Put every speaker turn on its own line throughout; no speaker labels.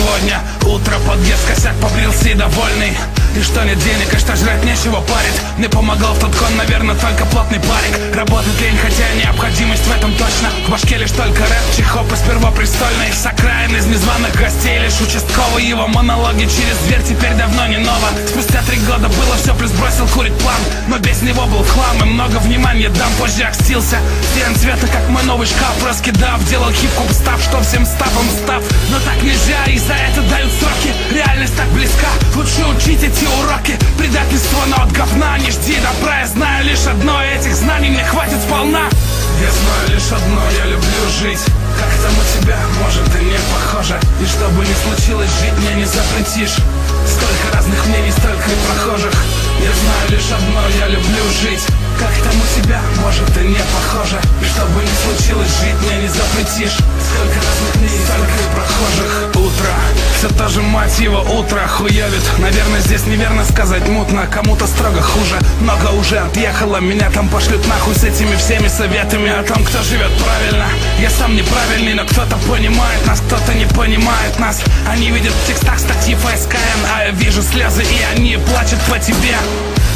сегодня утро, подъезд, косяк, побрился и довольный. И что нет денег, а что жрать нечего, парит. Мне помогал в тот кон, наверное, только плотный парик. Работать лень, хотя необходимость в этом точно. В башке лишь только рэп, чихоп из первопрестольной. С окраин, из незваных гостей, лишь участковый. Его монологи через дверь теперь давно не ново. Спустя 3 года было все, плюс бросил курить план. Но без него был хлам, и много внимания дам. Позже окстился, стен цвета, как мой новый шкаф. Раскидав, делал хип-хоп став, что всем стапом став. Но так нельзя, и за это дают сроки. Реальность так близка, лучше учить эти уроки. Предательство, но от говна не жди добра. Я знаю лишь одно, этих знаний мне хватит сполна. Я знаю лишь одно, я люблю жить. Как там у тебя, может и не похоже. И что бы ни случилось, жить мне не запретишь. Столько разных мнений, столько и прохожих. Я знаю лишь одно, я люблю жить. Как там у тебя, может и не похоже. И что бы ни случилось, жить мне не запретишь. Сколько разных мнений, столько и прохожих. Утро, все та же, мать его, утро хуёвит. Наверное, здесь неверно сказать мутно, кому-то строго хуже. Много уже отъехало, меня там пошлют нахуй с этими всеми советами о том, кто живет правильно. Я сам неправильный, но кто-то понимает нас, кто-то не понимает нас. Они видят в текстах статьи ФСКН, а я вижу слезы, и они плачут по тебе.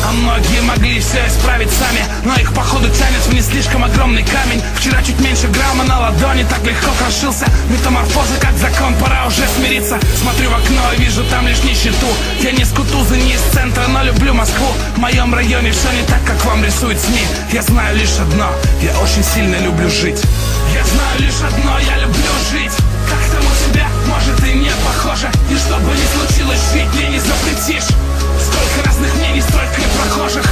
А многие могли все исправить сами, но их походу тянет в не слишком огромный камень. Вчера чуть меньше грамма на ладони, так легко крошился. Метаморфоза как закон, пора уже смириться. Смотрю в окно и вижу там лишь нищету. Я не с Кутузы, не из центра, но люблю Москву. В моем районе все не так, как вам рисуют СМИ. Я знаю лишь одно, я очень сильно люблю жить. Я знаю лишь одно, я люблю жить. Как там у тебя, может и не похоже. И что бы ни случилось, жить мне не запретишь. Сколько разных мнений, столько и прохожих.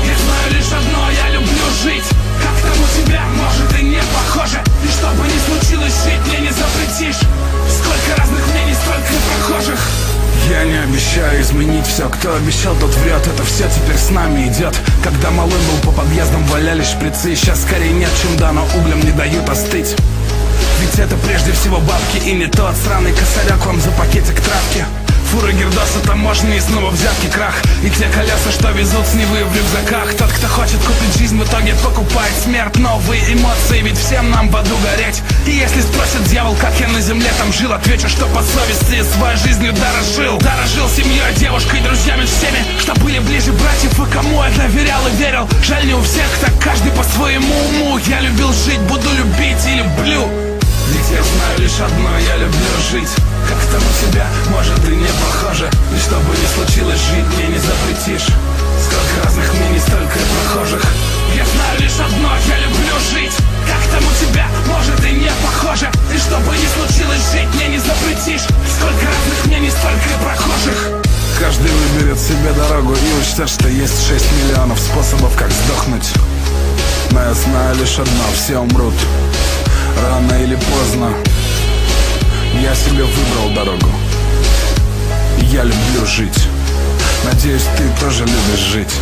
Я знаю лишь одно, я люблю жить. Как там у тебя, может и не похоже. И что бы ни случилось, жить мне не запретишь. Сколько разных мнений, столько и прохожих. Я не обещаю изменить все, кто обещал, тот врет. Это все теперь с нами идет. Когда малым был, по подъездам валялись шприцы. Сейчас скорее нет, чем да, но углем не дают остыть. Ведь это прежде всего бабки, и не тот сраный косарек вам за пакетик травки. Фуры, гирдосы, таможни и снова взятки, крах. И те колеса, что везут с Невы в рюкзаках. Тот, кто хочет купить жизнь, в итоге покупает смерть. Новые эмоции, ведь всем нам в аду гореть. И если спросит дьявол, как я на земле там жил, отвечу, что по совести своей жизнью дорожил. Дорожил семьей, девушкой, друзьями, всеми, что были ближе братьев, и кому я доверял и верил. Жаль, не у всех так, каждый по своему уму. Я любил жить, буду любить и люблю. Ведь я знаю лишь одно, я люблю жить. Как там у тебя, может и не похоже. И что бы ни случилось, жить мне не запретишь. Сколько разных мнений, столько и прохожих. Я знаю лишь одно, я люблю жить. Как там у тебя, может и не похоже. И что бы ни случилось, жить мне не запретишь. Сколько разных мнений, столько и прохожих. Каждый выберет себе дорогу и учтет, что есть 6 миллионов способов, как сдохнуть. Но я знаю лишь одно, все умрут. Рано или поздно я себе выбрал дорогу. И я люблю жить. Надеюсь, ты тоже любишь жить.